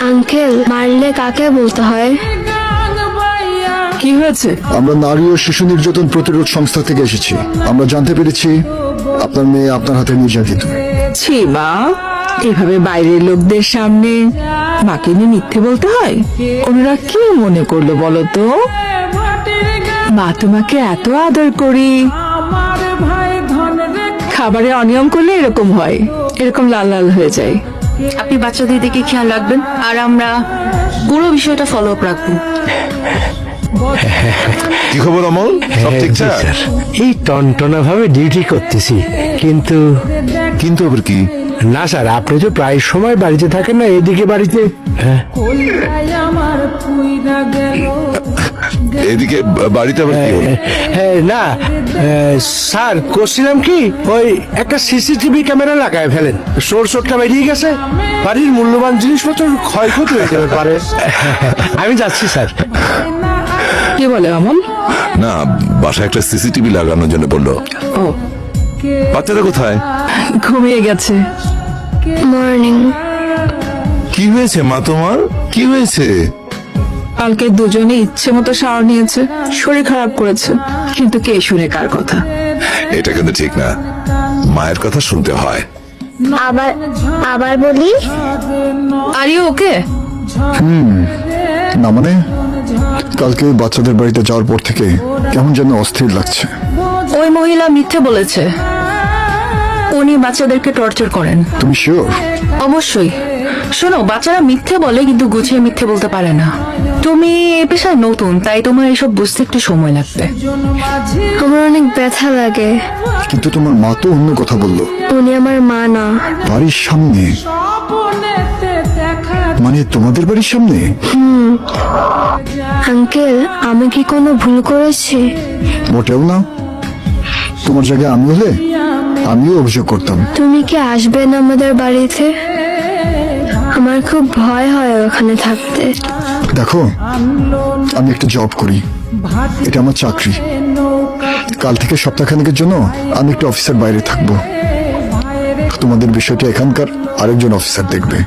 Uncle, মারলে কাকে বলতে হয়? কি হয়েছে? আমরা নারী ও শিশু নির্যাতন প্রতিরোধ সংস্থা থেকে এসেছি। আমরা জানতে পেরেছি আপনার মেয়ে আপনার হাতে নির্যাতিত। ছি মা, এভাবে বাইরের লোকদের সামনে মাকে নিয়ে মিথ্যে বলতে হয়? ওনারা কি মনে করলো বলো তো? মা তোমাকে এত আদর করি, খাবারে অনিয়ম করলে এরকম হয়, এরকম লাল লাল হয়ে যায়। আপনি বাচ্চাদের দিকে খেয়াল রাখবেন আর আমরা পুরো বিষয়টা ফলো আপ রাখবো। কি খবর অমল, সব ঠিকঠাক? এই টনটনা ভাবে ডিউটি করতেছি, কিন্তু কিন্তু আবার কি? না স্যার, আপনি তো প্রায় সময় বাড়িতে থাকেন না, এদিকে বাড়িতে। এদিকে বাড়িতে আবার কি হলো? না স্যার, করছিলাম কি, ওই একটা সিসিটিভি ক্যামেরা লাগায় ফেলেন, সোর্সটা বেরিয়ে গেছে, বাড়ির মূল্যবান জিনিসপত্র ক্ষয়ক্ষতি হয়ে যেতে পারে। আমি যাচ্ছি স্যার। কি বলে অমল? না, বাসায় একটা সিসিটিভি লাগানোর জন্য বললো। ও, বাচ্চারা কোথায়? ঘুমিয়ে গেছে। মর্নিং। কি হয়েছে মা তোমার? কি হয়েছে? কালকে দুজনে ইচ্ছে মতো শাওয়ার নিয়েছে, শরীর খারাপ করেছে, কিন্তু কে শুনে কার কথা? এটা কিন্তু ঠিক না, মায়ের কথা শুনতে হয়। আবার আবার বলি, আর ইউ ওকে? না মানে, কালকে বাচ্চাদের বাড়িতে যাওয়ার পর থেকে কেমন যেন অস্থির লাগছে। ওই মহিলা মিথ্যে বলেছে, উনি বাচ্চাদেরকে টর্চার করেন। তুমি শিওর? অবশ্যই। শোনো, বাচ্চারা মিথ্যে বলে কিন্তু গুছিয়ে মিথ্যে বলতে পারে না। তুমি এই পেশায় নতুন, তাই তোমার এসব বুঝতে একটু সময় লাগবে। আমার অনেক ব্যথা লাগে। কিন্তু তোমার মা তো অন্য কথা বললো। উনি আমার মা না। বাড়ির সামনে? মানে তোমাদের বাড়ির সামনে? আঙ্কেল, আমি কি কোনো ভুল করেছি? মোটেও না। তোমার জায়গায় আমি হলে আমিও অভিযোগ করতাম। তুমি কি আসবে না আমাদের বাড়িতে? আমার খুব ভয় হয় ওখানে থাকতে। দেখো, আমি একটা জব করি, এটা আমার চাকরি। কাল থেকে সপ্তাহখানেকের জন্য আমি একটু অফিসের বাইরে থাকবো। তোমাদের বিষয়টা এখানকার আরেকজন অফিসার দেখবে।